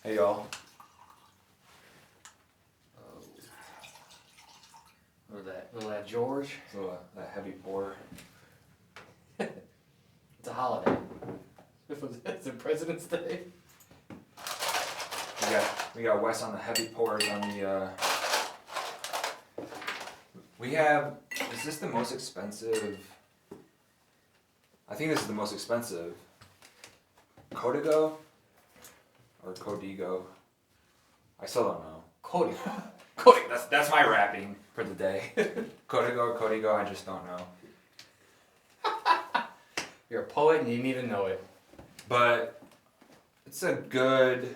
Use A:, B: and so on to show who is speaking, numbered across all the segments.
A: Hey y'all.
B: Little that George.
A: So that heavy pour.
B: It's a holiday. It's a President's Day.
A: We got Wes on the heavy pours on the. We have. Is this the most expensive? I think this is the most expensive. Codigo or Codigo? I still don't know.
B: Codigo.
A: Codigo. That's my rapping for the day. Codigo or Codigo, I just don't know.
B: You're a poet and you didn't even know it.
A: But it's a good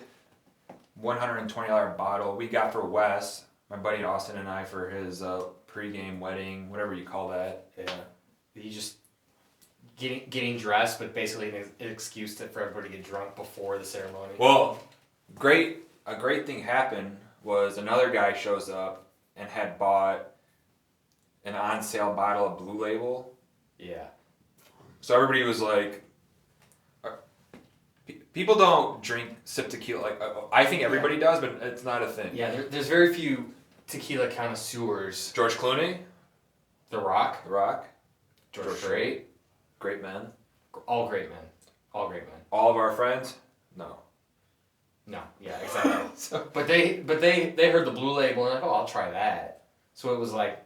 A: $120 bottle we got for Wes, my buddy Austin and I, for his pregame wedding, whatever you call that.
B: Yeah. He just getting dressed, but basically an excuse for everybody to get drunk before the ceremony.
A: Well, a great thing happened was another guy shows up and had bought an on sale bottle of Blue Label.
B: Yeah.
A: So everybody was like, people don't sip tequila. Like I think everybody does, but it's not a thing.
B: Yeah, there's very few tequila connoisseurs.
A: George Clooney,
B: The Rock,
A: George
B: Strait,
A: great men.
B: all great men.
A: All of our friends, no.
B: No, yeah, exactly. But they heard the Blue Label and like, oh, I'll try that. So it was like,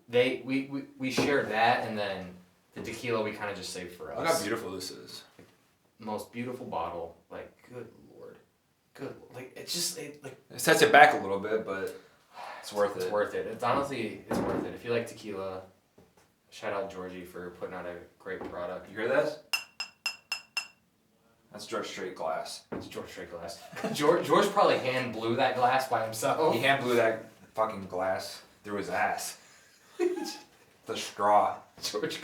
B: we shared that, and then the tequila we kind of just saved for us.
A: Look how beautiful this is.
B: Most beautiful bottle, like good lord, like it
A: sets it back a little bit, but it's worth it.
B: It's worth it. It's honestly worth it. If you like tequila, shout out Georgie for putting out a great product.
A: You hear this? That's George Strait glass.
B: It's George Strait glass. George probably hand blew that glass by himself.
A: He hand blew that fucking glass through his ass. The straw.
B: George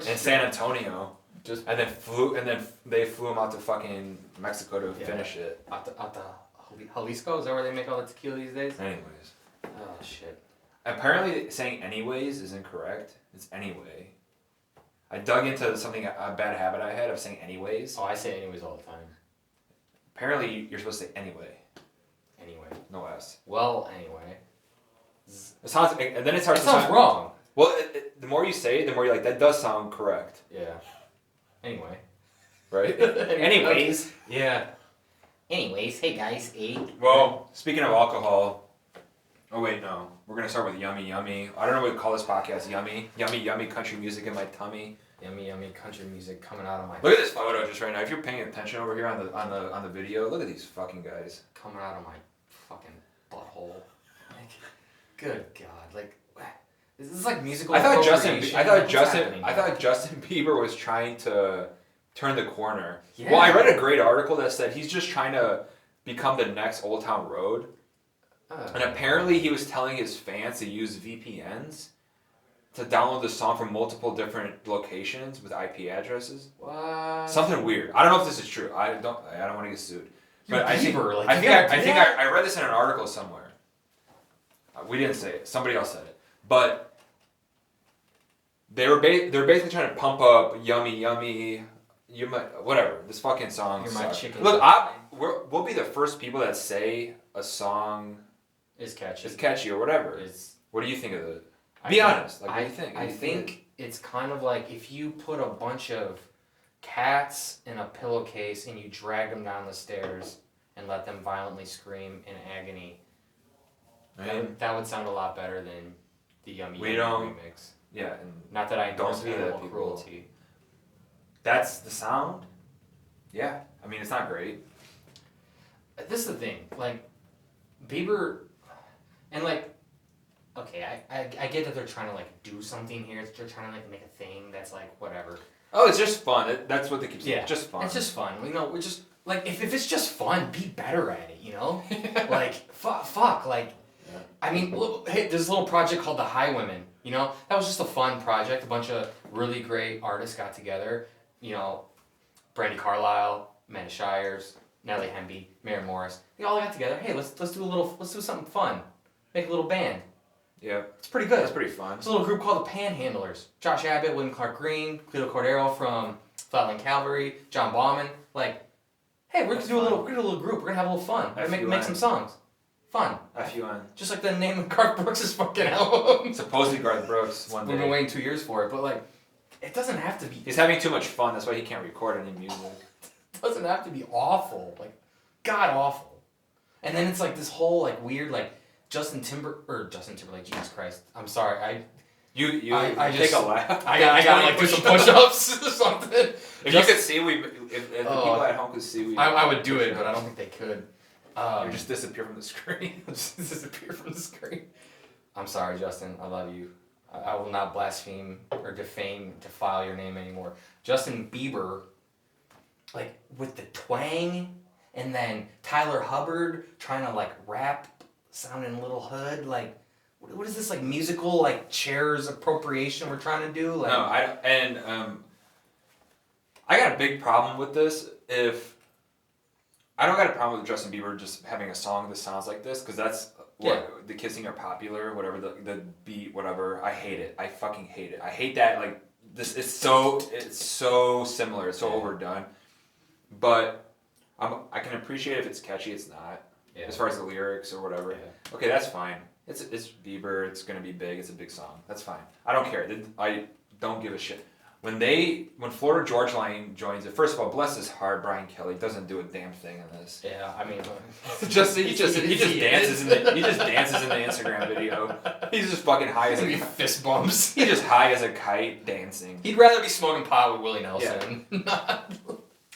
A: in San Antonio. And then they flew him out to fucking Mexico to finish it.
B: Out the Jalisco? Is that where they make all the tequila these days?
A: Anyways.
B: Oh shit.
A: Apparently saying anyways is incorrect. It's anyway. I dug into a bad habit I had of saying anyways.
B: Oh, I say anyways all the time.
A: Apparently you're supposed to say anyway.
B: Anyway.
A: No S.
B: Well, anyway.
A: It sounds, and then it starts
B: to sound wrong.
A: Well, the more you say it, the more you're like, that does sound correct.
B: Yeah. Anyway.
A: Right? Anyways.
B: Yeah. Anyways, hey guys,
A: Well, speaking of alcohol, oh wait, no. We're going to start with Yummy Yummy. I don't know what to call this podcast. Yummy. Yummy Yummy country music in my tummy.
B: Yummy Yummy country music coming out of my...
A: Look at this photo just right now. If you're paying attention over here on the video, look at these fucking guys.
B: Coming out of my fucking butthole. Like, good God. Like, is this like musical
A: I thought
B: Justin
A: Bieber was trying to turn the corner.
B: Yeah.
A: Well, I read a great article that said he's just trying to become the next Old Town Road. And apparently he was telling his fans to use VPNs to download the song from multiple different locations with IP addresses.
B: What?
A: Something weird. I don't know if this is true. I don't want to get sued. But I think I read this in an article somewhere. We didn't say it. Somebody else said it. But they're basically trying to pump up Yummy Yummy, whatever, this fucking song.
B: You're my chicken.
A: Look, we'll be the first people that say a song
B: is
A: catchy or whatever. What do you think of it? Be honest. Like, what do you think?
B: I think it's kind of like if you put a bunch of cats in a pillowcase and you drag them down the stairs and let them violently scream in agony. That would sound a lot better than the Yummy Yummy remix.
A: Yeah, and
B: not that I endorse animal
A: people.
B: cruelty.
A: That's the sound? Yeah. I mean, it's not great.
B: This is the thing. Like, Bieber, and like, okay, I get that they're trying to like do something here. They're trying to like make a thing that's like whatever.
A: Oh, it's just fun. That's what they keep saying.
B: Yeah,
A: just fun.
B: It's just fun. You know, we're just like if it's just fun, be better at it. You know, like fuck. Like, yeah. I mean, hey, there's a little project called the Highwomen. You know, that was just a fun project. A bunch of really great artists got together. You know, Brandy Carlisle, Amanda Shires, Nellie Hemby, Mary Morris. They all got together. Hey, let's do something fun. Make a little band.
A: Yeah.
B: It's pretty good.
A: It's pretty fun.
B: It's a little group called the Panhandlers. Josh Abbott, William Clark Green, Cleo Cordero from Flatland Cavalry, John Bauman. Like, Hey, we're gonna do a little group. We're gonna have a little fun. We're gonna make some songs. Fun.
A: FUN.
B: Just like the name of Garth Brooks' fucking album.
A: Supposedly Garth Brooks one day.
B: We've been waiting 2 years for it, but like, it doesn't have to be.
A: He's having too much fun. That's why he can't record any music.
B: It doesn't have to be awful. Like, god awful. And then it's like this whole like weird like Justin Timberlake. Jesus Christ. I'm sorry. I
A: take a laugh.
B: I gotta like do some push-ups or something.
A: If you could see, if the people at home could see,
B: I would do it, but I don't think they could.
A: You just disappear from the screen.
B: Just disappear from the screen. I'm sorry, Justin. I love you. I will not blaspheme or defile your name anymore. Justin Bieber, like with the twang, and then Tyler Hubbard trying to like rap, sounding a little hood. Like, what is this like musical like chairs appropriation we're trying to do? Like,
A: no, I got a big problem with this. I don't got a problem with Justin Bieber just having a song that sounds like this, because that's what the kissing are popular, whatever the beat, whatever. I hate it. I fucking hate it. I hate that like this. It's so similar. It's so overdone. But I can appreciate if it's catchy. It's not. Yeah. As far as the lyrics or whatever. Yeah. Okay, that's fine. It's Bieber. It's gonna be big. It's a big song. That's fine. I don't care. I don't give a shit. When Florida Georgia Line joins it, first of all, bless his heart, Brian Kelly doesn't do a damn thing in this.
B: Yeah, I mean,
A: he just dances in the Instagram video. He's just fucking high as a
B: fist bumps.
A: He's just high as a kite dancing.
B: He'd rather be smoking pot with Willie Nelson.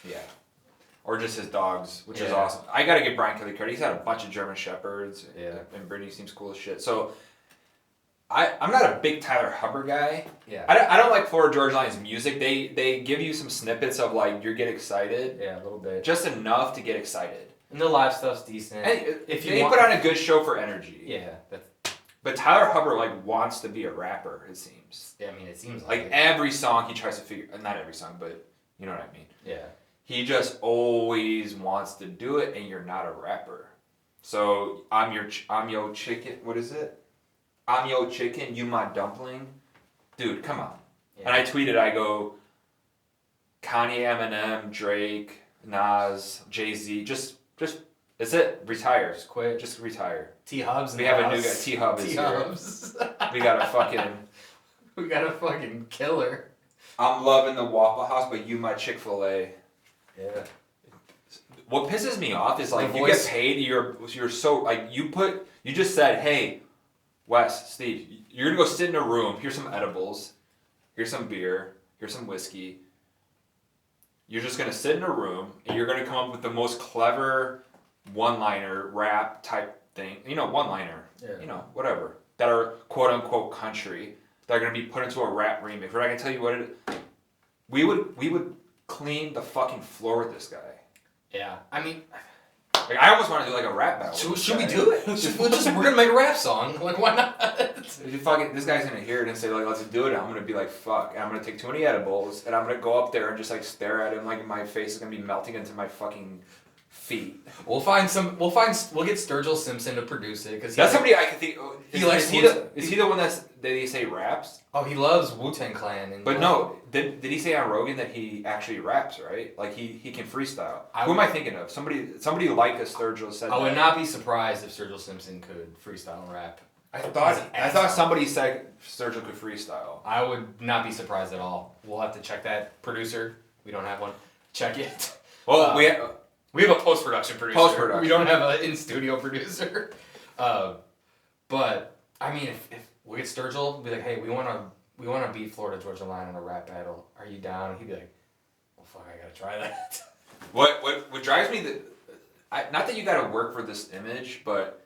A: Yeah. Or just his dogs, which is awesome. I gotta give Brian Kelly credit. He's had a bunch of German Shepherds. Yeah. And Brittany seems cool as shit. So I'm not a big Tyler Hubbard guy. Yeah. I don't like Florida Georgia Line's music. They give you some snippets of like you get excited.
B: Yeah, a little bit.
A: Just enough to get excited.
B: And the live stuff's decent.
A: And if they put on a good show for energy.
B: Yeah.
A: But Tyler Hubbard like wants to be a rapper, it seems.
B: Yeah, I mean it seems
A: like every song he tries to figure, not every song, but you know what I mean.
B: Yeah.
A: He just always wants to do it, and you're not a rapper. So I'm your chicken. What is it? I'm your chicken, you my dumpling. Dude, come on. Yeah. And I tweeted, I go, Kanye, Eminem, Drake, Nas, Jay-Z, just that's it. Retire.
B: Just quit.
A: Just retire.
B: T-Hub's
A: We have a new guy. T-Hub is here. We got a fucking
B: killer.
A: I'm loving the Waffle House, but you my Chick-fil-A.
B: Yeah.
A: What pisses me off is like you get paid, you're so like you just said, hey, Wes, Steve, you're gonna go sit in a room, here's some edibles, here's some beer, here's some whiskey. You're just gonna sit in a room and you're gonna come up with the most clever one-liner rap type thing. One-liner. Yeah. Whatever. That are quote unquote country. That are gonna be put into a rap remix. But I can tell you what it is. We would clean the fucking floor with this guy.
B: Yeah. I mean,
A: like, I almost want to do like a rap battle.
B: Should we do it? We're gonna make a rap song. Like, why not?
A: This guy's gonna hear it and say like, let's do it. And I'm gonna be like, fuck. And I'm gonna take too many edibles and I'm gonna go up there and just like stare at him like my face is gonna be melting into my fucking feet.
B: We'll get Sturgill Simpson to produce it because
A: that's somebody I can think. Is he the one that he say raps?
B: Oh, he loves Wu-Tang Clan.
A: But no, did he say on Rogan that he actually raps, right? Like he can freestyle. Who am I thinking of? Somebody like a Sturgill said.
B: I would not be surprised if Sturgill Simpson could freestyle and rap.
A: I thought somebody said Sturgill could freestyle.
B: I would not be surprised at all. We'll have to check that. Producer, we don't have one. Check it.
A: Well,
B: we have a post-production producer. We don't have an in-studio producer. But I mean, if we get Sturgill, we'll be like, hey, we want to beat Florida Georgia Line in a rap battle. Are you down? And he'd be like, well, fuck, I gotta try that.
A: What drives me not that you gotta work for this image, but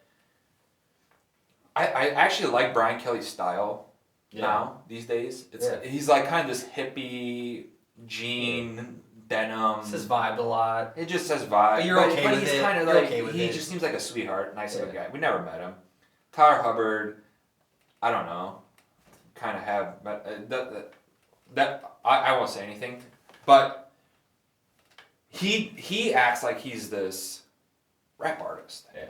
A: I actually like Brian Kelly's style now these days. He's like kind of this hippie jean denim.
B: It says vibe a lot.
A: It just says vibe.
B: But you're okay with it.
A: Kind of like he just seems like a sweetheart, nice of a guy. We never met him. Tyler Hubbard, I don't know. Kind of have that I won't say anything, but he acts like he's this rap artist.
B: Yeah.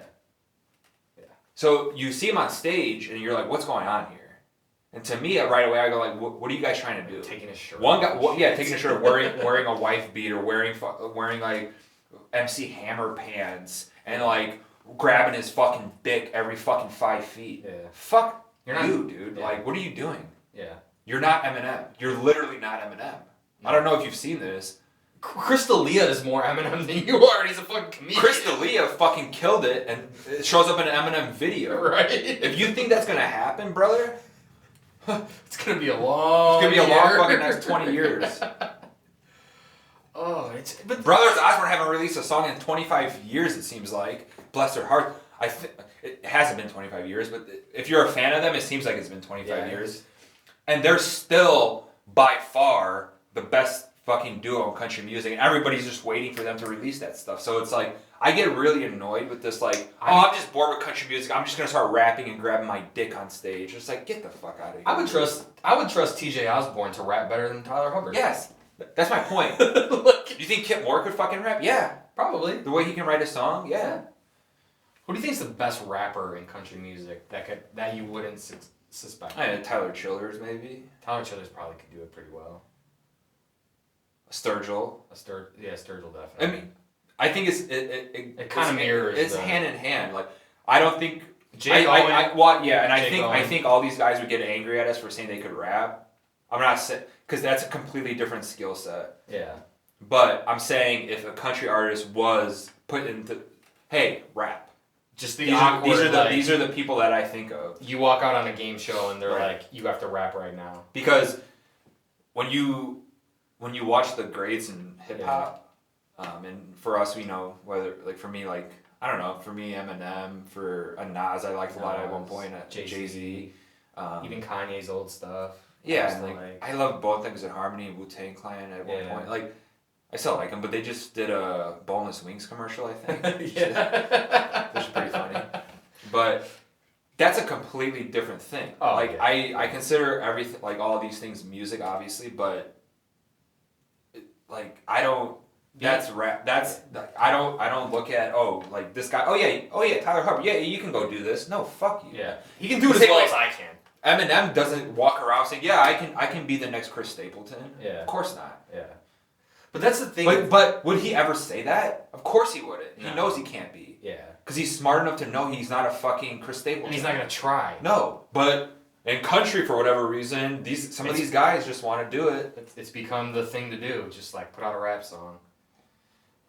A: So you see him on stage and you're like, what's going on here? And to me, right away, I go like, what are you guys trying to do?
B: Taking his shirt.
A: One guy, taking his shirt, wearing a wife beater, wearing like MC Hammer pants and like grabbing his fucking dick every fucking 5 feet.
B: Yeah.
A: Fuck
B: You're not,
A: dude.
B: Yeah.
A: Like, what are you doing?
B: Yeah.
A: You're not Eminem. You're literally not Eminem. No. I don't know if you've seen this.
B: Crystalia is more Eminem than you are, and he's a fucking comedian.
A: Crystalia fucking killed it, and it shows up in an Eminem video.
B: Right.
A: If you think that's gonna happen, brother,
B: it's gonna be a long.
A: Fucking next 20 years.
B: Oh, but
A: Brothers Osborne haven't released a song in 25 years. It seems like, bless their heart. It hasn't been 25 years, but if you're a fan of them, it seems like it's been 25 years. And they're still by far the best fucking duo in country music, and everybody's just waiting for them to release that stuff. So it's like, I get really annoyed with this, like, I'm just bored with country music, I'm just gonna start rapping and grabbing my dick on stage. It's like, get the fuck out of here.
B: I would trust TJ Osborne to rap better than Tyler Hubbard.
A: Yes, that's my point. Do you think Kip Moore could fucking rap? Yeah.
B: Probably.
A: The way he can write a song? Yeah.
B: Who do you think is the best rapper in country music that you wouldn't suspect?
A: Tyler Childers, maybe.
B: Tyler Childers probably could do it pretty well.
A: Sturgill.
B: Sturgill definitely.
A: I mean, I think it kind of
B: mirrors.
A: It's hand in hand. Like, I don't think
B: Jake Owen.
A: I think all these guys would get angry at us for saying they could rap. I'm not saying, because that's a completely different skill set.
B: Yeah.
A: But I'm saying if a country artist was put into, hey, rap.
B: Just these are
A: the people that I think of.
B: You walk out on a game show and they're like, you have to rap right now.
A: Because when you watch the greats in hip hop, and for us, we know whether, like, for me, like, I don't know, for me, Eminem, for Nas, I liked a lot at one point, Jay-Z.
B: Even Kanye's old stuff.
A: Yeah, and like, I love Bone Thugs and Harmony and Wu-Tang Clan at one point. Like, I still like them, but they just did a Boneless Wings commercial, I think.
B: Yeah.
A: Which is pretty funny. But that's a completely different thing.
B: Oh,
A: like,
B: yeah.
A: I consider everything, like, all these things music, obviously, but like, I don't. That's rap. That's I don't look at like this guy. Oh yeah, Tyler Hubbard. Yeah, you can go do this. No, fuck you.
B: Yeah, he can do it as well as I can.
A: Eminem doesn't walk around saying, yeah, I can be the next Chris Stapleton.
B: Yeah,
A: of course not.
B: Yeah, but that's the thing.
A: But would he ever say that? Of course he wouldn't. No. He knows he can't be.
B: Yeah,
A: because he's smart enough to know he's not a fucking Chris Stapleton.
B: And he's not gonna try.
A: No, but. In country, for whatever reason, some of these guys just want to do it.
B: It's become the thing to do. Just like put out a rap song.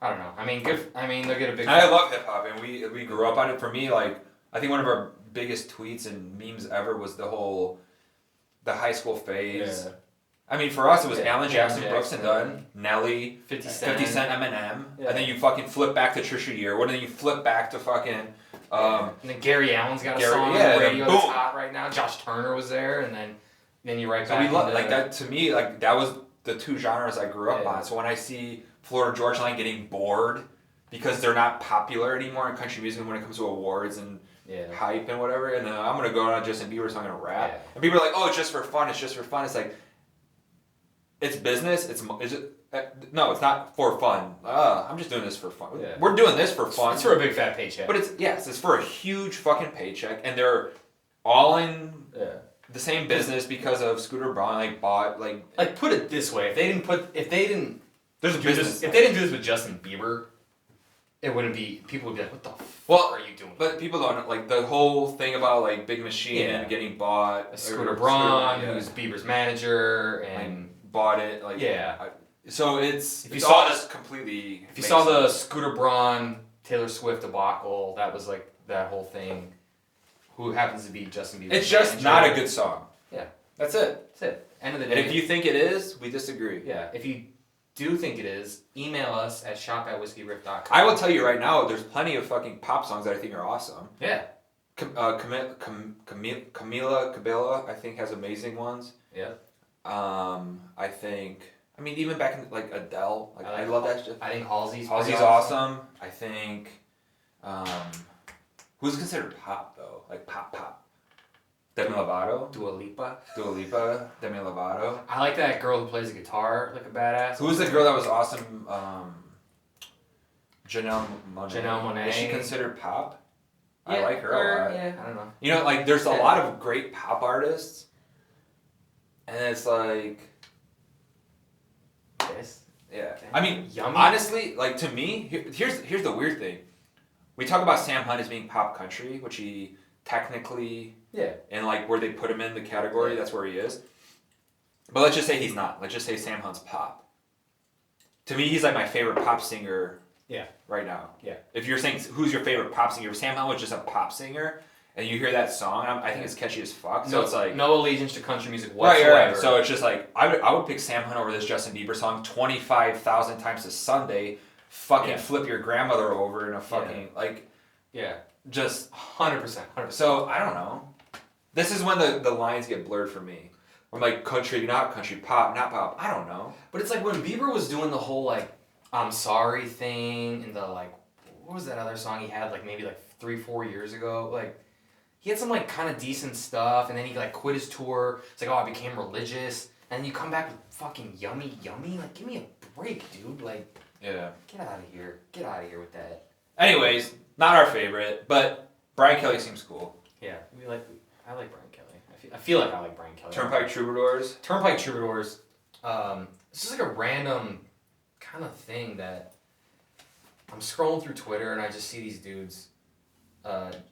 B: I don't know. I mean, they'll get a big.
A: I love hip hop, and we grew up on it. For me, like, I think one of our biggest tweets and memes ever was the high school phase. Yeah. I mean, for us, it was Alan Jackson, Brooks and Dunn, Nelly, 50 Cent, Eminem, and then you fucking flip back to Trisha Year. What then you flip back to fucking.
B: And then Gary Allen's got a song on the radio that's hot right now. Josh Turner was there, and then you right back.
A: So we love like that. To me, like, that was the two genres I grew up on. So when I see Florida Georgia Line getting bored because they're not popular anymore in country music when it comes to awards and hype and whatever, and then I'm gonna go on Justin Bieber song and rap, and people are like, "Oh, it's just for fun. It's just for fun." It's like, it's business. No, it's not for fun. I'm just doing this for fun. Yeah. We're doing this for fun.
B: It's for a big fat paycheck.
A: But it's for a huge fucking paycheck, and they're all in the same business because of Scooter Braun. Like
B: put it this way: if they didn't do this with Justin Bieber, it wouldn't be. People would be like, "What the fuck are you doing?"
A: But people don't like the whole thing about like Big Machine and getting bought.
B: Scooter Braun, who's Bieber's manager, and
A: bought it. So
B: if you
A: saw
B: the Scooter Braun Taylor Swift debacle, that was like that whole thing. Who happens to be Justin Bieber?
A: It's just not a good song.
B: Yeah,
A: that's it.
B: That's it. End of the day.
A: And if you think it is, we disagree.
B: Yeah, if you do think it is, email us at shop@whiskeyriff.com.
A: I will tell you right now, there's plenty of fucking pop songs that I think are awesome.
B: Yeah.
A: Camila Cabello, I think, has amazing ones.
B: Yeah.
A: I think. I mean, even back in, like, Adele, like, I love that shit.
B: I think Halsey's
A: awesome. I think, who's considered pop, though? Like, pop. Demi Lovato.
B: Dua Lipa,
A: Demi Lovato.
B: I like that girl who plays the guitar like a badass.
A: Who's the girl that was awesome? Janelle Monáe. Is she considered pop? Yeah, I like her a lot.
B: Yeah, I don't know.
A: You know, like, there's a lot of great pop artists, and it's like... Yeah. I mean,
B: Yummy.
A: honestly, like to me, here's the weird thing. We talk about Sam Hunt as being pop country, which he technically, and like where they put him in the category, that's where he is. But let's just say he's not. Let's just say Sam Hunt's pop. To me, he's like my favorite pop singer. Right now. Yeah. If you're saying who's your favorite pop singer, if Sam Hunt was just a pop singer, and you hear that song, I think it's catchy as fuck. So it's like
B: no allegiance to country music whatsoever.
A: Right. So it's just like I would pick Sam Hunt over this Justin Bieber song 25,000 times a Sunday. Fucking flip your grandmother over in a fucking just
B: 100%.
A: So I don't know. This is when the lines get blurred for me. I'm like country, not country, pop, not pop. I don't know.
B: But it's like when Bieber was doing the whole like I'm sorry thing and the like what was that other song he had like maybe like 3-4 years ago? Like he had some like kind of decent stuff and then he like quit his tour. It's like, oh, I became religious. And then you come back with fucking yummy. Like give me a break, dude. Like get out of here. Get out of here with that.
A: Anyways, not our favorite, but Brian Kelly seems cool.
B: Yeah, I like Brian Kelly. I feel like I like Brian Kelly.
A: Turnpike Troubadours.
B: This is like a random kind of thing that I'm scrolling through Twitter and I just see these dudes.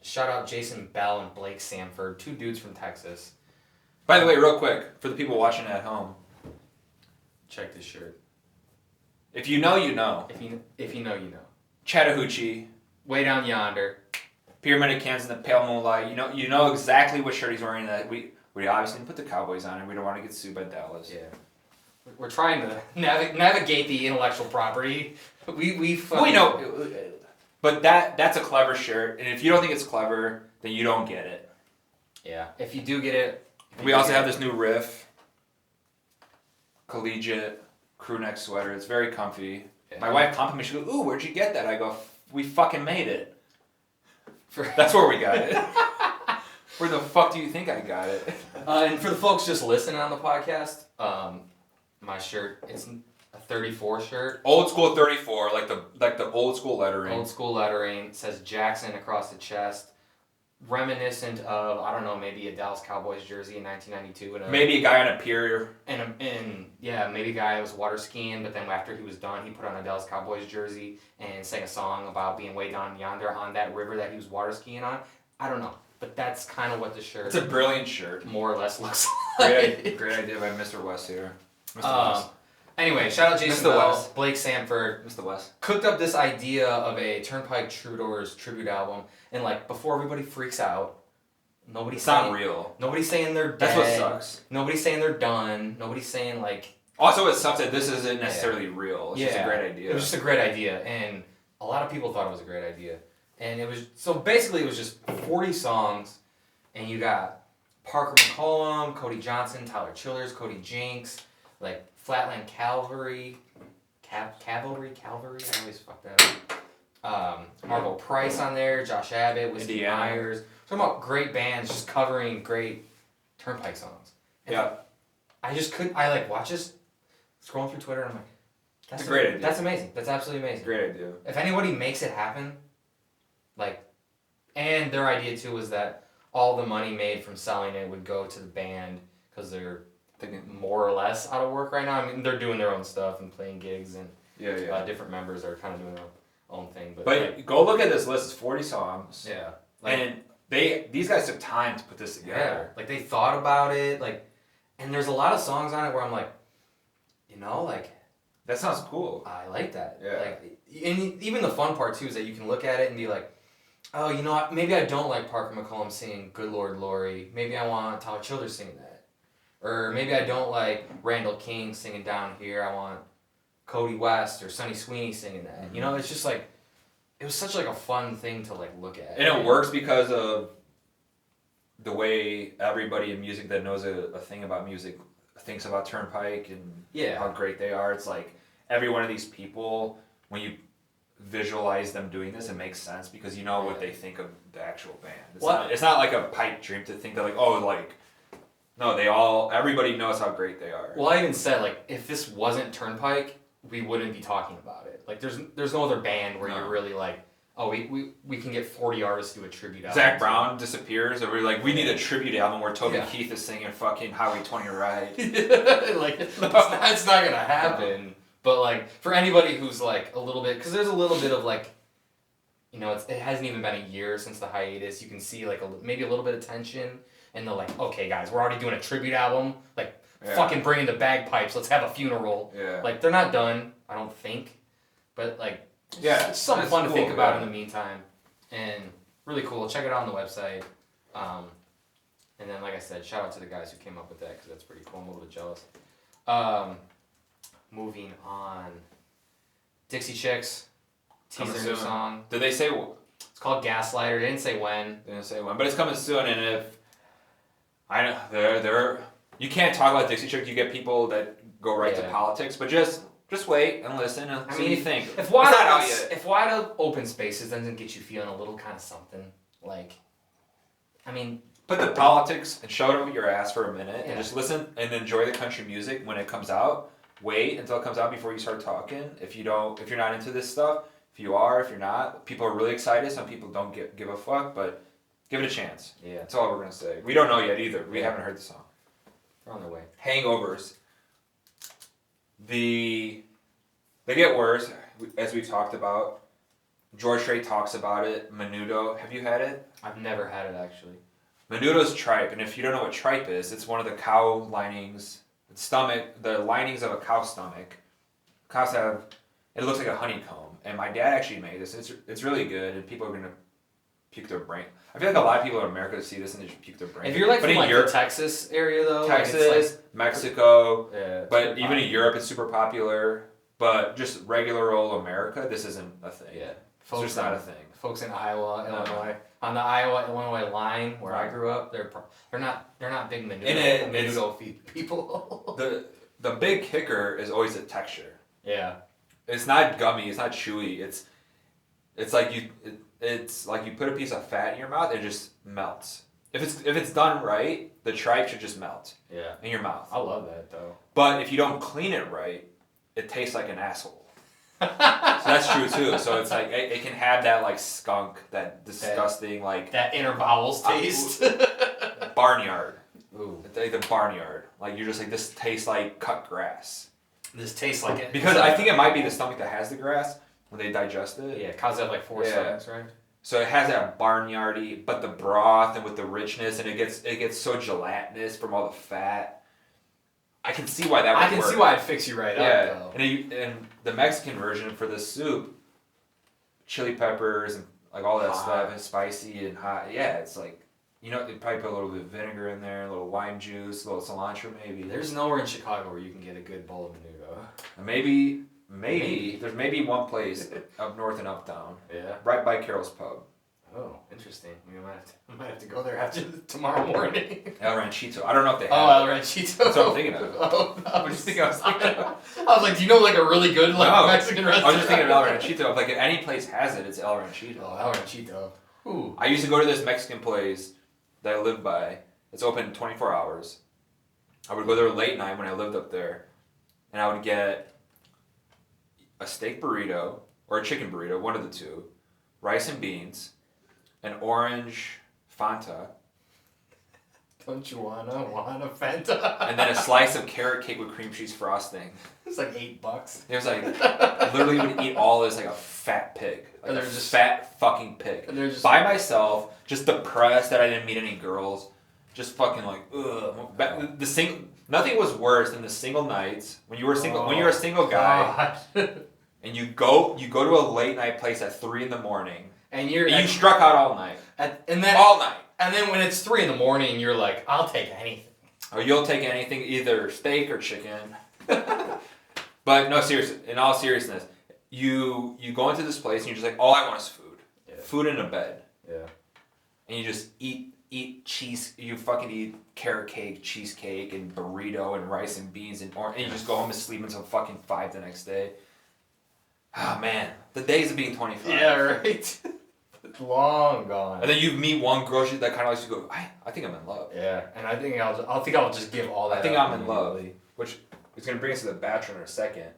B: Shout out Jason Bell and Blake Sanford, 2 dudes from Texas.
A: By the way, real quick, for the people watching at home,
B: check this shirt.
A: If you know, you know.
B: If you know, you know.
A: Chattahoochee.
B: Way down yonder.
A: Pyramid of cans in the pale moonlight. You know exactly what shirt he's wearing. That we obviously didn't put the Cowboys on it. We don't want to get sued by Dallas.
B: Yeah. We're trying to navigate the intellectual property. We
A: know. But that's a clever shirt, and if you don't think it's clever, then you don't get it.
B: Yeah. If you do get it.
A: We also have this new Riff. Collegiate crew neck sweater. It's very comfy. Yeah. My wife complimented me. She goes, "Ooh, where'd you get that?" I go, "We fucking made it." That's where we got it. Where the fuck do you think I got it?
B: And for the folks just listening on the podcast, my shirt, it's a 34 shirt.
A: Old school 34, like the old school lettering.
B: Old school lettering. It says Jackson across the chest. Reminiscent of, I don't know, maybe a Dallas Cowboys jersey in 1992.
A: Maybe a guy on a pier.
B: Maybe a guy that was water skiing, but then after he was done, he put on a Dallas Cowboys jersey and sang a song about being way down yonder on that river that he was water skiing on. I don't know, but that's kind of what the shirt.
A: It's a brilliant shirt.
B: More or less looks like.
A: Great idea by Mr. West here. Mr. West.
B: Anyway, shout out Jason Bell, Blake Sanford.
A: Mr. West.
B: Cooked up this idea of a Turnpike Troubadours tribute album, and like before everybody freaks out, nobody's
A: not real.
B: Nobody's saying they're dead.
A: That's what sucks.
B: Nobody's saying they're done. Nobody's saying like.
A: Also, it sucks that this isn't necessarily real. It's just a great idea.
B: It was just a great idea, and a lot of people thought it was a great idea. And it was basically it was just 40 songs, and you got Parker McCollum, Cody Johnson, Tyler Childers, Cody Jinks, like Flatland Cavalry, I always fuck that up. Margot Price on there, Josh Abbott, Whiskey Myers. Talking about great bands just covering great Turnpike songs. And I like watch this, scrolling through Twitter, and I'm like, that's
A: a great idea.
B: That's amazing. That's absolutely amazing.
A: Great idea.
B: If anybody makes it happen, like, and their idea too was that all the money made from selling it would go to the band because they're more or less out of work right now. I mean, they're doing their own stuff and playing gigs, and different members are kind of doing their own thing. But like,
A: go look at this list. It's 40 songs.
B: Yeah.
A: And these guys took time to put this together.
B: Yeah. Like they thought about it. Like, and there's a lot of songs on it where I'm like,
A: that sounds cool.
B: I like that.
A: Yeah.
B: Like, and even the fun part too is that you can look at it and be like, oh, you know what? Maybe I don't like Parker McCollum singing "Good Lord Glory." Maybe I want Tyler Childers singing that. Or maybe I don't like Randall King singing "Down Here." I want Cody West or Sonny Sweeney singing that. Mm-hmm. You know, it's just like, it was such like a fun thing to like look at.
A: And it works because of the way everybody in music that knows a thing about music thinks about Turnpike and how great they are. It's like every one of these people, when you visualize them doing this, it makes sense because you know what they think of the actual band. It's not like a pipe dream to think that everybody knows how great they are.
B: Well, I even said like if this wasn't Turnpike, we wouldn't be talking about it. Like there's no other band where you're really like, oh, we can get 40 artists to do a tribute album.
A: Zach Brown disappears, and we're like, we need a tribute album where Toby Keith is singing fucking Highway 20 Ride.
B: Like, it's not gonna happen. But like for anybody who's like a little bit, because there's a little bit of like, you know, it hasn't even been a year since the hiatus. You can see like maybe a little bit of tension, and they're like, okay, guys, we're already doing a tribute album. Like, fucking bring in the bagpipes. Let's have a funeral.
A: Yeah.
B: Like they're not done, I don't think, but like, it's something fun to think about in the meantime, and really cool. Check it out on the website. And then, like I said, shout out to the guys who came up with that because that's pretty cool. I'm a little bit jealous. Moving on, Dixie Chicks. Teaser new song.
A: Did they say?
B: It's called Gaslighter. They didn't say when.
A: They didn't say when, but it's coming soon. And if I know they're you can't talk about Dixie Chicks. You get people that go right to politics, but just wait and listen and see what you think.
B: If Wide Open Spaces doesn't get you feeling a little kind of something, like, I mean,
A: put the politics and shove it up your ass for a minute and just listen and enjoy the country music when it comes out. Wait until it comes out before you start talking. If you're not into this stuff. If you are, if you're not, people are really excited. Some people don't give a fuck, but give it a chance.
B: Yeah.
A: That's all we're going to say. We don't know yet either. We haven't heard the song.
B: They're on their way.
A: Hangovers. They get worse, as we've talked about. George Strait talks about it. Menudo. Have you had it?
B: I've never had it, actually.
A: Menudo's tripe, and if you don't know what tripe is, it's one of the cow linings, the linings of a cow stomach. Cows have, it looks like a honeycomb. And my dad actually made this. It's really good, and people are gonna puke their brain. I feel like a lot of people in America see this and they just puke their brain.
B: If you're like from like the Texas area though,
A: Texas, Mexico, but even
B: popular.
A: in Europe it's super popular. But just regular old America, this isn't a thing.
B: Yeah,
A: it's just not a thing.
B: Folks in Iowa, Illinois, on the Iowa-Illinois line where I grew up, they're not big menudo people.
A: The big kicker is always the texture.
B: Yeah.
A: It's not gummy. It's not chewy. It's like you put a piece of fat in your mouth. It just melts. If it's done right, the tripe should just melt.
B: Yeah. In
A: your mouth.
B: I love that though.
A: But if you don't clean it right, it tastes like an asshole. So that's true too. So it's like it can have that like skunk, that disgusting like
B: that inner bowels taste.
A: Barnyard.
B: Ooh.
A: Like the barnyard. Like you're just like, this tastes like cut grass.
B: This tastes like it.
A: Because I think it might be the stomach that has the grass when they digest it.
B: Yeah, cows have like 4 stomachs, right?
A: So it has that barnyardy, but the broth and with the richness, and it gets so gelatinous from all the fat. I can see why that would work.
B: I can see why it'd fix you right up, though.
A: And the Mexican version for this soup, chili peppers and like all that stuff, and spicy and hot. Yeah, it's like, you know, they probably put a little bit of vinegar in there, a little lime juice, a little cilantro maybe.
B: There's nowhere in Chicago where you can get a good bowl of menudo.
A: Maybe there's maybe one place up north and uptown.
B: Yeah.
A: Right by Carol's Pub.
B: Oh, interesting. We might have to go there after tomorrow morning.
A: El Ranchito. I don't know if they have.
B: Oh, El Ranchito.
A: That's what I'm thinking of.
B: Oh,
A: what do you think I was thinking of?
B: I was like, do you know like a really good Mexican restaurant?
A: I was just thinking of El Ranchito. Like if any place has it, it's El Ranchito.
B: Oh, El Ranchito. Ooh.
A: I used to go to this Mexican place that I lived by. It's open 24 hours. I would go there late night when I lived up there, and I would get a steak burrito or a chicken burrito, one of the two, rice and beans, an orange Fanta.
B: Don't you wanna Fanta?
A: And then a slice of carrot cake with cream cheese frosting.
B: It's like $8.
A: It was like, literally would eat all this like a fat pig. Like a just fat fucking pig.
B: And they're just
A: by myself, just depressed that I didn't meet any girls. Just fucking like, ugh. Nothing was worse than the single nights when you were single. When you're a single guy, and you go to a late night place at 3 a.m.
B: and
A: you struck out all night. All night.
B: And then when it's 3 a.m, you're like, I'll take anything.
A: Or you'll take anything, either steak or chicken. But no, seriously. In all seriousness, you go into this place and you're just like, all I want is food. Yeah. Food in a bed.
B: Yeah.
A: And you just eat cheese. You fucking eat carrot cake, cheesecake, and burrito, and rice and beans, and you just go home and sleep until fucking 5 the next day. Oh man, the days of being 25.
B: Yeah, right. Long gone.
A: And then you meet one girl that kind of likes to go, I think I'm in love.
B: Yeah, and I think I'll just give all that.
A: I think I'm in love, which is gonna bring us to The Bachelor in a second.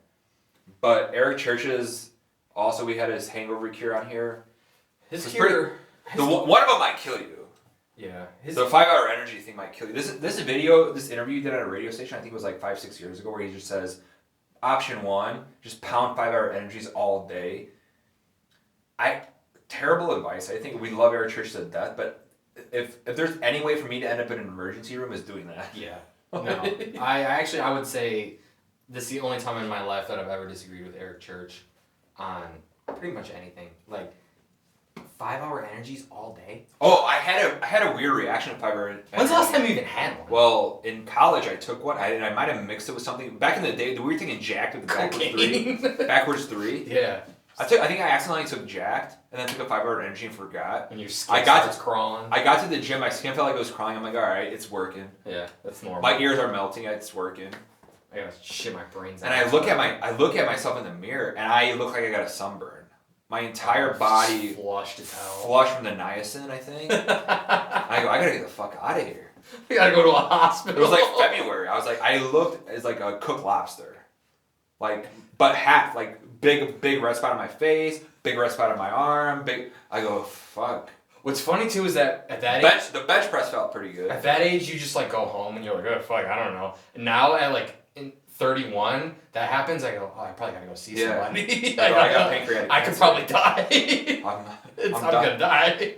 A: But Eric Church's also, we had his hangover cure on here.
B: His cure.
A: One of them might kill you.
B: Yeah.
A: The 5 Hour Energy thing might kill you. This interview he did at a radio station, I think it was like 5-6 years ago, where he just says, option one, just pound 5-hour energies all day. Terrible advice. I think we love our church to death, but if there's any way for me to end up in an emergency room, is doing that.
B: Yeah. No. I would say this is the only time in my life that I've ever disagreed with Eric Church on pretty much anything. Like 5-hour energies all day.
A: Oh, I had a weird reaction to 5-hour energies.
B: When's the last time you even had one?
A: Well, in college I took one. I might have mixed it with something. Back in the day, the weird thing in Jacked with the backwards three.
B: Yeah.
A: I think I accidentally took Jacked and then took a 5-hour energy and forgot.
B: And your skin starts crawling.
A: I got to the gym, my skin felt like it was crawling. I'm like, all right, it's working.
B: Yeah, that's normal.
A: My ears are melting. It's working.
B: I gotta shit my brains out.
A: And I look at myself in the mirror, and I look like I got a sunburn. My entire body
B: flushed as hell.
A: Flushed from the niacin, I think. I go, I gotta get the fuck out of here.
B: You gotta go to a hospital.
A: It was like February. I looked as like a cooked lobster, like but half like big red spot on my face, big red spot on my arm, big. I go, fuck.
B: What's funny too is that at that age,
A: the bench press felt pretty good.
B: At that age, you just like go home and you're like, oh fuck, I don't know. And now at like in 31, that happens. I go, oh, I probably gotta go see somebody.
A: I got pancreatic cancer.
B: I could probably die. I'm gonna die.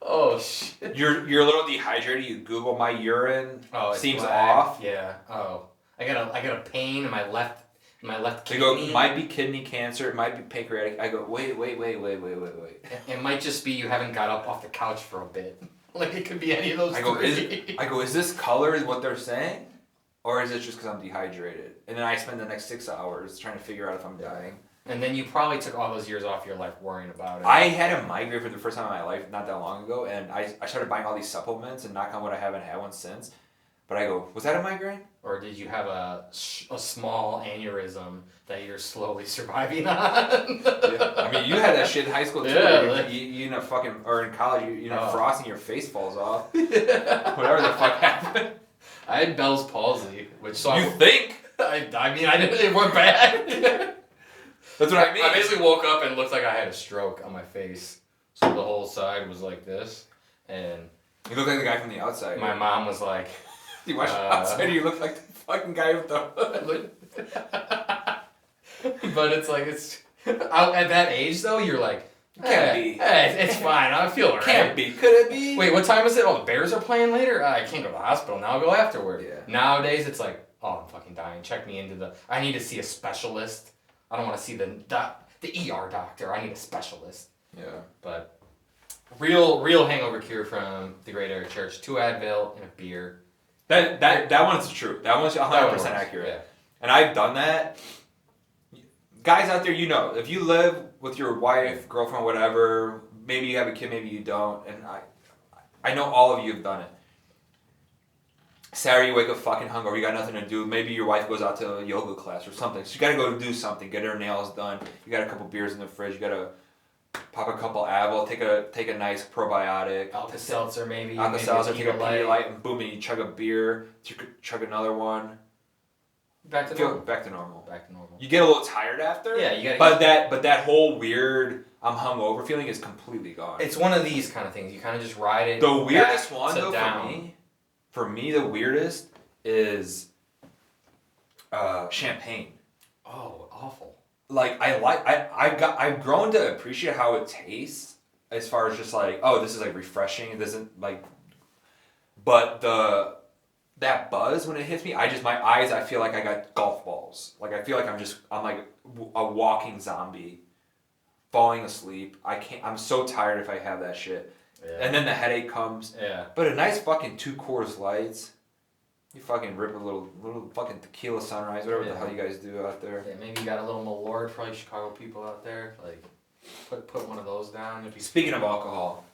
B: Oh shit.
A: You're a little dehydrated. You Google my urine.
B: Oh,
A: seems
B: black.
A: off.
B: Yeah. Oh, I got a pain in my left kidney.
A: They go, it might be kidney cancer. It might be pancreatic. I go, wait.
B: It might just be you haven't got up off the couch for a bit. Like it could be any of those.
A: I go, is this color is what they're saying, or is it just because I'm dehydrated? And then I spend the next 6 hours trying to figure out if I'm dying.
B: And then you probably took all those years off your life worrying about it.
A: I had a migraine for the first time in my life not that long ago, and I started buying all these supplements, and knock on wood, I haven't had one since. But I go, was that a migraine?
B: Or did you have a small aneurysm that you're slowly surviving on?
A: Yeah. I mean, you had that shit in high school too.
B: Yeah,
A: you know, fucking, or in college, you know, frosting your face falls off. Whatever the fuck happened.
B: I had Bell's palsy, which so
A: you think?
B: I mean, I didn't. It went bad.
A: That's what I mean.
B: I basically woke up and it looked like I had a stroke on my face. So the whole side was like this, and
A: you look like the guy from The Outside.
B: My mom was like,
A: "You watch The Outside, you look like the fucking guy with the hood."
B: But it's like at that age though, you're like,
A: can't be.
B: It's fine. I feel alright.
A: Can't be. Could it be?
B: Wait, what time is it? Oh, the Bears are playing later. I can't go to the hospital now. I'll go afterward.
A: Yeah.
B: Nowadays, it's like, oh, I'm fucking dying. Check me into I need to see a specialist. I don't want to see the ER doctor. I need a specialist.
A: Yeah.
B: But real hangover cure from the Great Eric Church: 2 Advil and a beer.
A: That one's true. That one's 100% accurate.
B: Yeah.
A: And I've done that. Guys out there, you know, if you live with your wife, girlfriend, whatever, maybe you have a kid, maybe you don't, and I know all of you have done it. Saturday you wake up fucking hungover, you got nothing to do. Maybe your wife goes out to a yoga class or something. So you gotta go do something, get her nails done. You got a couple beers in the fridge. You gotta pop a couple Advil, take a nice probiotic.
B: Alka-Seltzer maybe.
A: Alka-Seltzer, take a Pedialyte, and boom, and you chug a beer. Chug another one.
B: Back to normal.
A: Back to normal.
B: Back to normal.
A: You get a little tired after.
B: Yeah, you
A: gotta. But that whole weird I'm hungover feeling is completely gone.
B: It's one of these kind of things. You kind of just ride it.
A: The weirdest one though
B: down.
A: For me, the weirdest is champagne.
B: Oh, awful.
A: Like I've grown to appreciate how it tastes as far as just like, oh, this is like refreshing. It doesn't like, but that buzz when it hits me, my eyes, I feel like I got golf balls. Like I feel like I'm like a walking zombie, falling asleep. I'm so tired if I have that shit. Yeah. And then the headache comes.
B: Yeah.
A: But a nice fucking 2 Coors Lights. You fucking rip a little fucking tequila sunrise, whatever the hell you guys do out there.
B: Yeah, maybe you got a little Malort for like Chicago people out there. Like, put one of those down.
A: Speaking of alcohol,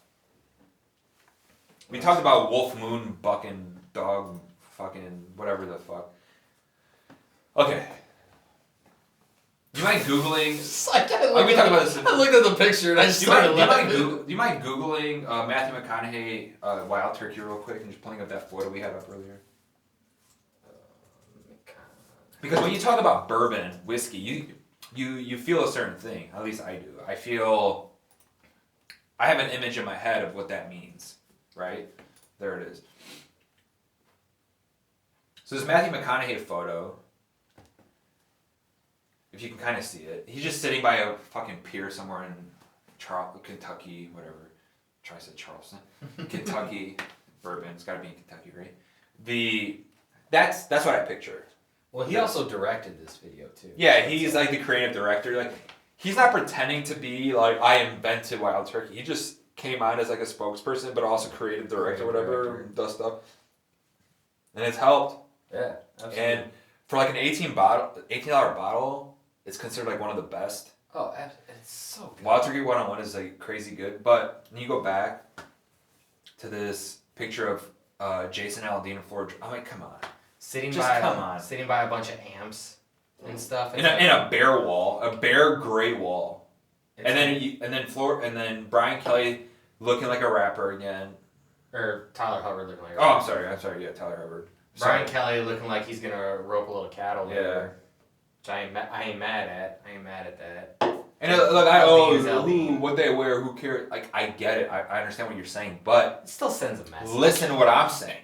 A: we talked about Wolf Moon bucking dog fucking whatever the fuck. Okay. Do you mind Googling?
B: I looked at the picture and I just started laughing.
A: Do you mind Googling Matthew McConaughey Wild Turkey real quick and just pulling up that photo we had up earlier? Because when you talk about bourbon, whiskey, you feel a certain thing. At least I do. I have an image in my head of what that means, right? There it is. So this Matthew McConaughey photo, if you can kind of see it. He's just sitting by a fucking pier somewhere in Kentucky, whatever. Try to say Charleston. Kentucky, bourbon. It's got to be in Kentucky, right? That's what I picture.
B: Well, he also directed this video too.
A: Yeah, he's like the creative director. Like, he's not pretending to be like, I invented Wild Turkey. He just came out as like a spokesperson, but also creative director, whatever, does stuff. And it's helped.
B: Yeah, absolutely.
A: And for like an $18 bottle, it's considered like one of the best.
B: Oh, it's so good.
A: Wild Turkey 101 is like crazy good, but when you go back to this picture of Jason Aldean and Florida, I'm like, come on.
B: Sitting
A: Just
B: by
A: come on.
B: Sitting by a bunch of amps and stuff.
A: In a bare wall, a bare gray wall. And then Brian Kelly looking like a rapper again.
B: Or Tyler Hubbard looking like a
A: rapper.
B: rapper.
A: I'm sorry, yeah, Tyler Hubbard.
B: Brian Kelly looking like he's gonna rope a little cattle.
A: Yeah.
B: There, which I ain't mad at that.
A: And look, what they wear, who cares? Like, I get it. I understand what you're saying, but
B: it still sends a message.
A: Listen to what I'm saying.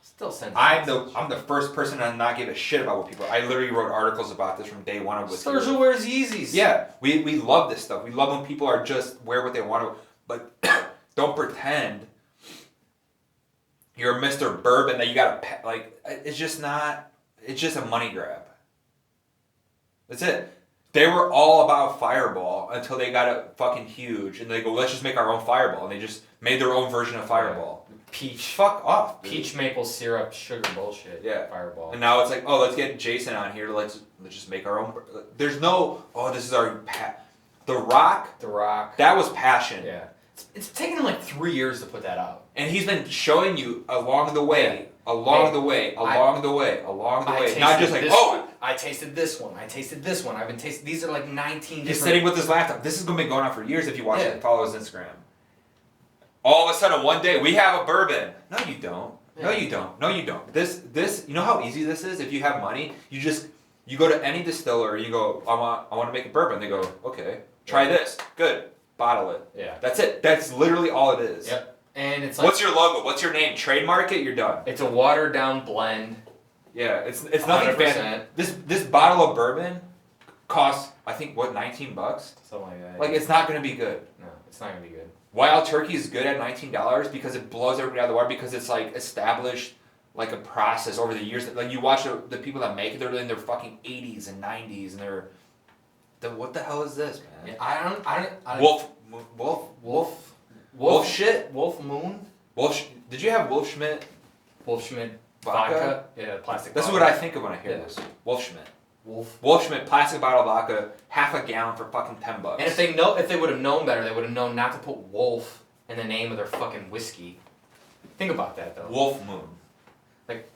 B: Still sends.
A: I'm the first person to not give a shit about what people. I literally wrote articles about this from day one of
B: Stars who wears Yeezys.
A: Yeah, we love this stuff. We love when people are just wear what they want to, but don't pretend you're Mr. Bourbon that you gotta like. It's just not. It's just a money grab. That's it. They were all about Fireball until they got it fucking huge, and they go, let's just make our own Fireball, and they just made their own version of Fireball.
B: Peach.
A: Fuck off. Dude.
B: Peach maple syrup sugar bullshit.
A: Yeah.
B: Fireball.
A: And now it's like, oh, let's get Jason on here. Let's just make our own. There's no, oh, this is our The Rock.
B: The Rock.
A: That was passion.
B: Yeah. It's taken him like 3 years to put that out.
A: And he's been showing you along the way, along the way. Not just like, oh,
B: I tasted this one. I tasted this one. I've been tasting. These are like 19 different.
A: He's sitting with his laptop. This is gonna be going on for years if you watch it and follow his Instagram. All of a sudden, one day we have a bourbon. No, you don't. No, you don't. No, you don't. This. You know how easy this is. If you have money, you go to any distiller and you go, I want to make a bourbon. They go, okay, try this. Good. Bottle it.
B: Yeah.
A: That's it. That's literally all it is.
B: Yep. And it's like,
A: what's your logo? What's your name? Trademark it. You're done.
B: It's a watered down blend.
A: Yeah, it's nothing fancy. This bottle of bourbon costs, I think, what, $19?
B: Something like that.
A: Like, it's not gonna be good.
B: No, it's not gonna be good.
A: Wild Turkey is good at $19 because it blows everybody out of the water, because it's like established like a process over the years. Like, you watch the people that make it, they're in their fucking 80s and 90s, and they're what the hell is this, man?
B: Yeah, I don't.
A: Wolf shit.
B: Wolf Moon.
A: Did you have Wolf Schmidt?
B: Wolf Schmidt
A: vodka?
B: Yeah, plastic.
A: This is what I think of when I hear this. Wolf Schmidt. Wolf Schmidt plastic bottle of vodka, half a gallon for fucking $10.
B: And if they would have known better, they would have known not to put Wolf in the name of their fucking whiskey. Think about that though.
A: Wolf Moon.
B: Like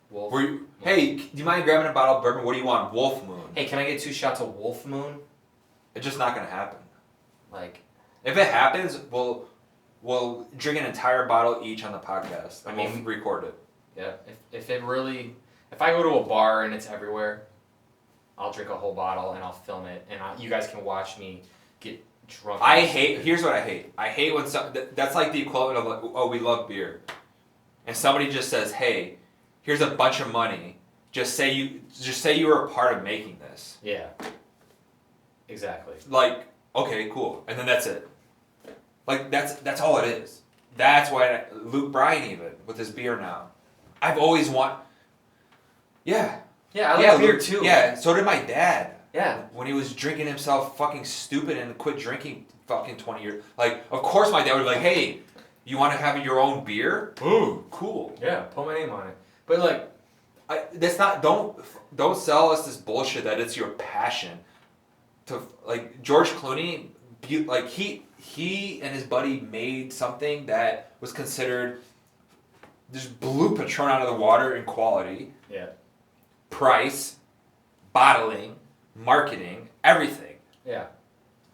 B: Wolf.
A: Hey, do you mind grabbing a bottle of bourbon? What do you want? Wolf Moon.
B: Hey, can I get 2 shots of Wolf Moon?
A: It's just not gonna happen.
B: Like,
A: if it happens, we'll drink an entire bottle each on the podcast. And we'll record it.
B: Yeah. If I go to a bar and it's everywhere, I'll drink a whole bottle and I'll film it, and you guys can watch me get drunk.
A: Here's what I hate. I hate when that's like the equivalent of like, oh, we love beer, and somebody just says, hey, here's a bunch of money. Just say you were a part of making this.
B: Yeah. Exactly.
A: Like, okay, cool, and then that's it. Like, that's all it is. That's why Luke Bryan, even with his beer now, I've always Yeah.
B: Yeah, I like beer too.
A: Yeah, so did my dad.
B: Yeah.
A: When he was drinking himself fucking stupid and quit drinking fucking 20 years. Like, of course my dad would be like, hey, you want to have your own beer? Ooh, cool.
B: Yeah, put my name on it. But like,
A: that's not, don't sell us this bullshit that it's your passion. To, like, George Clooney, like, he and his buddy made something that was considered, just blew Patron out of the water in quality.
B: Yeah.
A: Price, bottling, marketing, everything.
B: Yeah.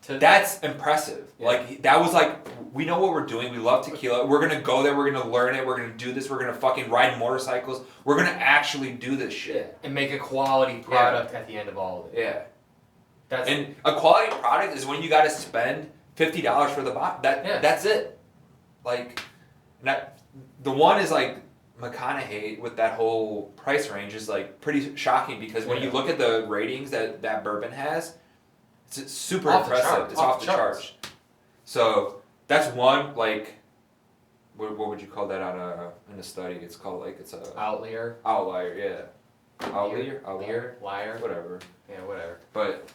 A: That's impressive. Yeah. Like, that was like, we know what we're doing. We love tequila. We're going to go there. We're going to learn it. We're going to do this. We're going to fucking ride motorcycles. We're going to actually do this shit.
B: Yeah. And make a quality product at the end of all of it.
A: Yeah. And a quality product is when you got to spend $50 for the bottle. That's it. Like, the one is like McConaughey with that whole price range is like pretty shocking because when you look at the ratings that bourbon has, it's super impressive. It's off the charts. So that's one like, what would you call that in a study? It's called like it's a
B: outlier.
A: Outlier, yeah. Outlier,
B: liar,
A: whatever.
B: Yeah, whatever.
A: But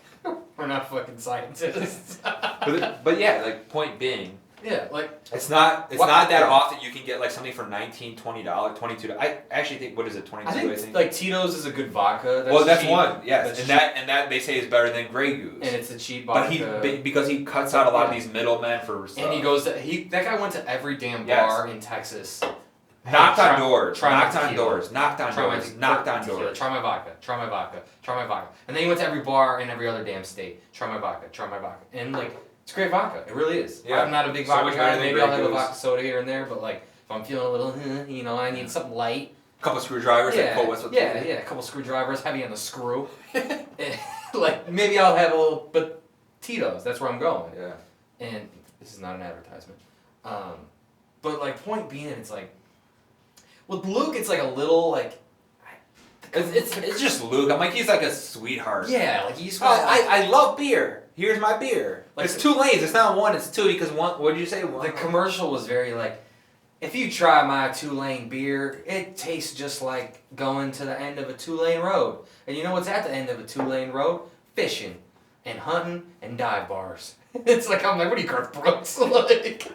B: we're not fucking scientists.
A: but yeah, like point being.
B: Yeah, like
A: it's not that often you can get like something for $19, $20, $22. I actually think what is it, 22? I think
B: like Tito's is a good vodka.
A: That's cheap. One, yes, and that they say is better than Grey Goose.
B: And it's a cheap vodka.
A: But because he cuts out a lot of these middlemen for stuff.
B: And he goes that guy went to every damn bar in Texas.
A: Knocked on doors.
B: Try my vodka. And then he went to every bar in every other damn state. Try my vodka. And like, it's great vodka. It really is. Yeah. I'm not a big vodka guy. Maybe I'll have a vodka soda here and there, but like, if I'm feeling a little, I need something light.
A: A couple screwdrivers.
B: A couple screwdrivers, heavy on the screw. Like, maybe I'll have a little, but Tito's, that's where I'm going.
A: Yeah.
B: And this is not an advertisement. But like, point being, it's like, with Luke, it's like a little like.
A: It's just Luke. I'm like, he's like a sweetheart.
B: Yeah, like he's.
A: I love beer. Here's my beer. Like, it's 2 lanes. It's not one. It's 2 because one. What did you say? One.
B: The commercial was very like, if you try my 2-lane beer, it tastes just like going to the end of a 2-lane road. And you know what's at the end of a 2-lane road? Fishing, and hunting, and dive bars. It's like I'm like, what are you, Garth Brooks? Like,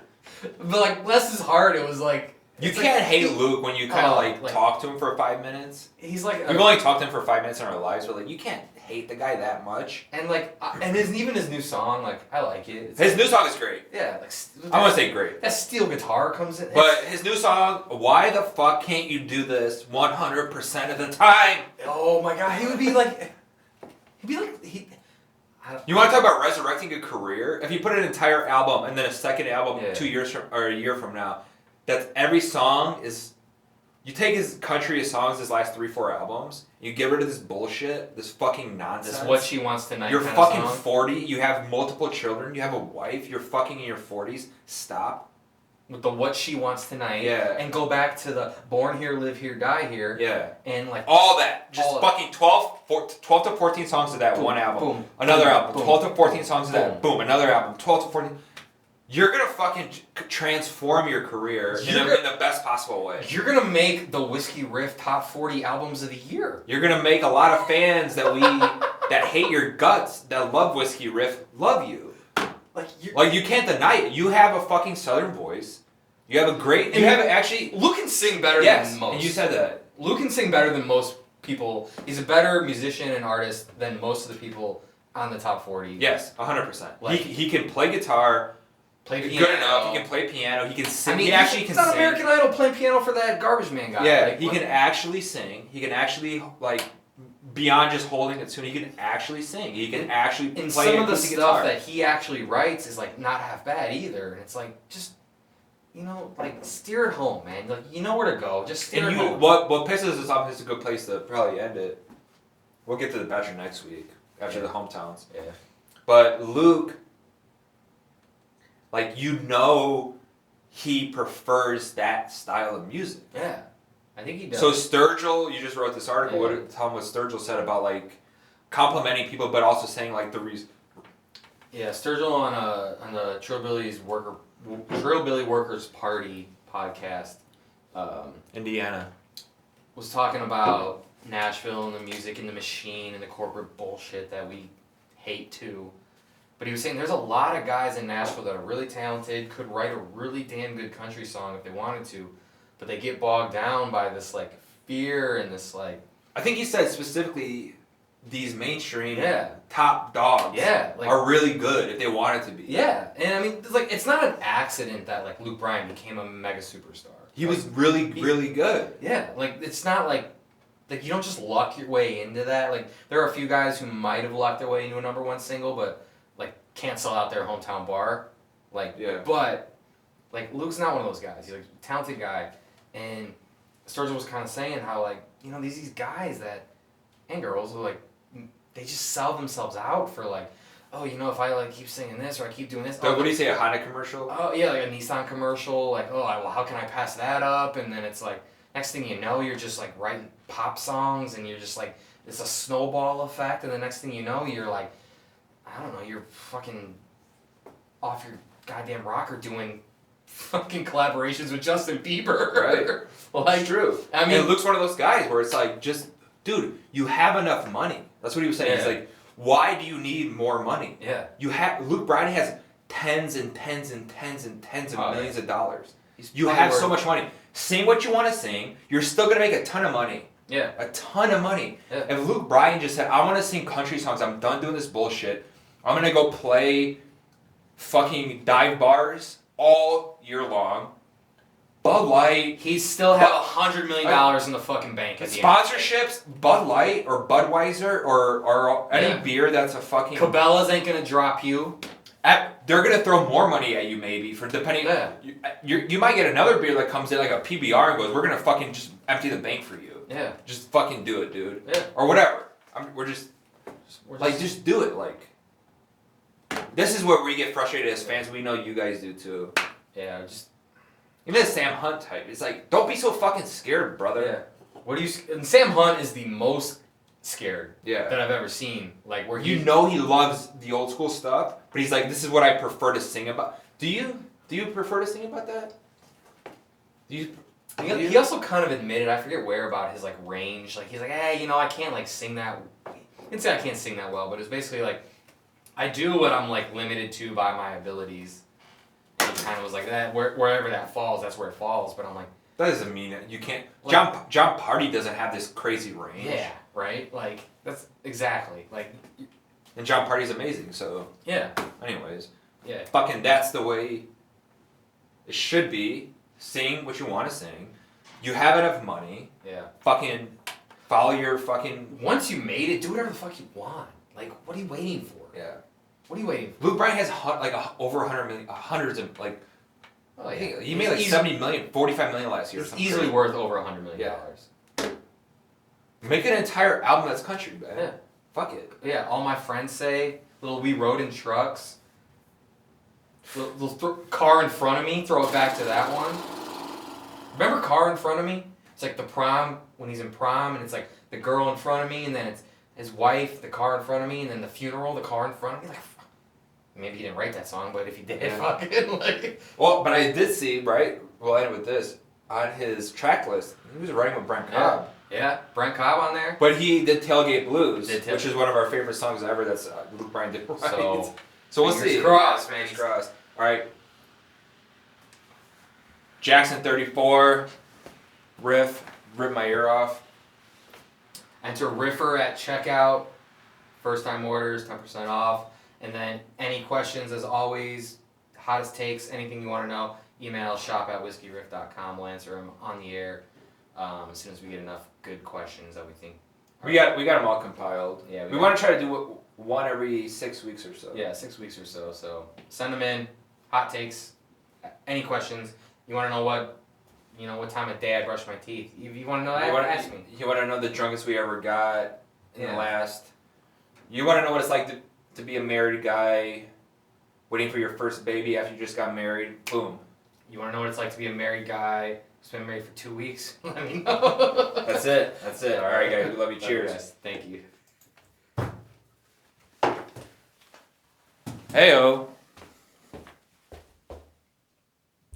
B: but like, bless his heart, it was like.
A: You can't hate Luke when you kind of like talk to him for 5 minutes.
B: He's like
A: we've only talked to him for 5 minutes in our lives, but like you can't hate the guy that much.
B: And like, and even his new song, like I like it.
A: His new song is great.
B: Yeah, like
A: I want to say great.
B: That steel guitar comes in.
A: But his new song, why the fuck can't you do this 100% of the time?
B: Oh my god, he would be like.
A: You want to talk about resurrecting a career? If you put an entire album and then a second album 2 years from or a year from now. That's every song is. You take his country of songs, his last 3-4 albums. You get rid of this bullshit, this fucking nonsense.
B: This what she wants tonight.
A: You're fucking 40. You have multiple children. You have a wife. You're fucking in your 40s. Stop.
B: With the what she wants tonight.
A: Yeah.
B: And go back to the born here, live here, die here.
A: Yeah.
B: And like
A: all that. Just fucking 12 to 14 songs of that one album.
B: Boom.
A: Another album. 12 to 14 songs of that. Boom. Another album. 12 to 14. You're gonna fucking transform your career in the best possible way.
B: You're gonna make the Whiskey Riff top 40 albums of the year.
A: You're gonna make a lot of fans that hate your guts, that love Whiskey Riff, love you. Like you can't deny it. You have a fucking Southern voice. You have a great.
B: Luke can sing better than most.
A: And you said that.
B: Luke can sing better than most people. He's a better musician and artist than most of the people on the top 40.
A: Yes, 100%. He can play guitar.
B: Play piano.
A: Good enough. He can play piano. He can sing.
B: I mean,
A: he actually can sing.
B: It's not American Idol playing piano for that garbage man guy.
A: Yeah, he can actually sing. He can actually beyond just holding a tune. He can actually sing. He can actually play.
B: And some of the stuff that he actually writes is like not half bad either. And it's like just steer it home, man. Like you know where to go. Just steer it home.
A: What pisses us off is a good place to probably end it. We'll get to the Bachelor next week after the hometowns.
B: Yeah.
A: But Luke. Like, he prefers that style of music.
B: Yeah, I think he does.
A: So Sturgill, you just wrote this article. Yeah. Tell him what Sturgill said about, like, complimenting people, but also saying, like, the reason.
B: Yeah, Sturgill on the Trillbilly Workers Party podcast.
A: Indiana.
B: Was talking about Nashville and the music and the machine and the corporate bullshit that we hate too. But he was saying there's a lot of guys in Nashville that are really talented, could write a really damn good country song if they wanted to, but they get bogged down by this like fear and this like.
A: I think he said specifically these mainstream top dogs are really good if they wanted to be.
B: Yeah, and I mean it's not an accident that like Luke Bryan became a mega superstar.
A: He was really good.
B: Yeah, like it's not like you don't just luck your way into that. Like there are a few guys who might have lucked their way into a #1 single, but. Can't sell out their hometown bar, but Luke's not one of those guys. He's a talented guy, and Sturgill was kind of saying how these guys and girls are they just sell themselves out for if I keep singing this or I keep doing this.
A: So what do you say, a Honda commercial?
B: Oh yeah, like a Nissan commercial. Well, how can I pass that up? And then it's like, Next thing you know, you're just like writing pop songs, and you're just like it's a snowball effect, and the next thing you know, you're like, I don't know, you're fucking off your goddamn rocker doing fucking collaborations with Justin Bieber.
A: Right.
B: Like,
A: it's true.
B: I mean,
A: and Luke's one of those guys where it's like, just, dude, you have enough money. That's what he was saying.
B: Yeah.
A: He's like, why do you need more money?
B: Yeah.
A: Luke Bryan has tens and tens and tens and tens of millions of dollars. You
B: probably
A: have so much money. Sing what you want to sing. You're still gonna make a ton of money.
B: Yeah.
A: A ton of money.
B: Yeah.
A: If Luke Bryan just said, I want to sing country songs. I'm done doing this bullshit. I'm gonna go play fucking dive bars all year long. Bud Light.
B: He still have $100 million in the fucking bank. At the
A: Sponsorships, Bud Light or Budweiser or any beer that's a fucking...
B: Cabela's ain't gonna drop you.
A: They're gonna throw more money at you maybe for depending...
B: Yeah.
A: You might get another beer that comes in like a PBR and goes, we're gonna fucking just empty the bank for you.
B: Yeah.
A: Just fucking do it, dude.
B: Yeah.
A: Or whatever. Just do it, like... This is where we get frustrated as fans. We know you guys do too.
B: Yeah, just...
A: Even the Sam Hunt type. It's like, don't be so fucking scared, brother.
B: Yeah. What do you... And Sam Hunt is the most scared that I've ever seen. Like, where he...
A: You know he loves the old school stuff, but he's like, this is what I prefer to sing about. Do you prefer to sing about that?
B: He also kind of admitted, I forget where, about his like range. Like he's like, hey, I can't like sing that. He didn't say I can't sing that well, but it's basically like, I do what I'm like limited to by my abilities. And he kind of was like that. Wherever that falls, that's where it falls. But I'm like,
A: that doesn't mean it. You can't.
B: Like,
A: John Party doesn't have this crazy range.
B: Yeah, right. Like that's exactly like.
A: And John Party's amazing. So
B: yeah.
A: Anyways.
B: Yeah.
A: Fucking that's the way it should be. Sing what you want to sing. You have enough money.
B: Yeah.
A: Fucking follow your fucking...
B: Once you made it, do whatever the fuck you want. Like, what are you waiting for?
A: Yeah.
B: What are you waiting for?
A: Luke Bryan has over 100 million, hundreds of, like...
B: Oh, yeah.
A: He made like 70 million, 45 million last year.
B: It's easily worth over $100 million.
A: Yeah. Make an entire album that's country, man.
B: Yeah.
A: Fuck it.
B: Yeah, all my friends say, we rode in trucks. Little car in front of me, throw it back to that one. Remember Car in Front of Me? It's like the prom, when he's in prom, and it's like the girl in front of me, and then it's his wife, the car in front of me, and then the funeral, the car in front of me. Like, maybe he didn't write that song, but if he did, fucking like...
A: Well, but I did see, right, we'll end with this, on his track list, he was writing with Brent Cobb.
B: Yeah, Brent Cobb on there.
A: But he did Tailgate Blues, which is one of our favorite songs ever that's Luke Bryan did. Right? So we'll see.
B: Fingers crossed, man.
A: Fingers crossed. All right. Jackson 34, Riff, rip my ear off.
B: Enter Riffer at checkout. First time orders, 10% off. And then any questions, as always, hottest takes, anything you want to know, email shop@whiskeyriff.com. We'll answer them on the air as soon as we get enough good questions that we think.
A: We got them all compiled.
B: Yeah,
A: we want to try to do one every 6 weeks or so.
B: Yeah, 6 weeks or so. So send them in. Hot takes. Any questions? You want to know what time of day I brush my teeth? If you want to know that, ask me.
A: You want to know the drunkest we ever got in the last... You want to know what it's like to be a married guy waiting for your first baby after you just got married? Boom.
B: You want to know what it's like to be a married guy who's been married for 2 weeks? Let me know.
A: That's it. All right, guys. We love you. Cheers.
B: Guys. Thank you.
A: Heyo.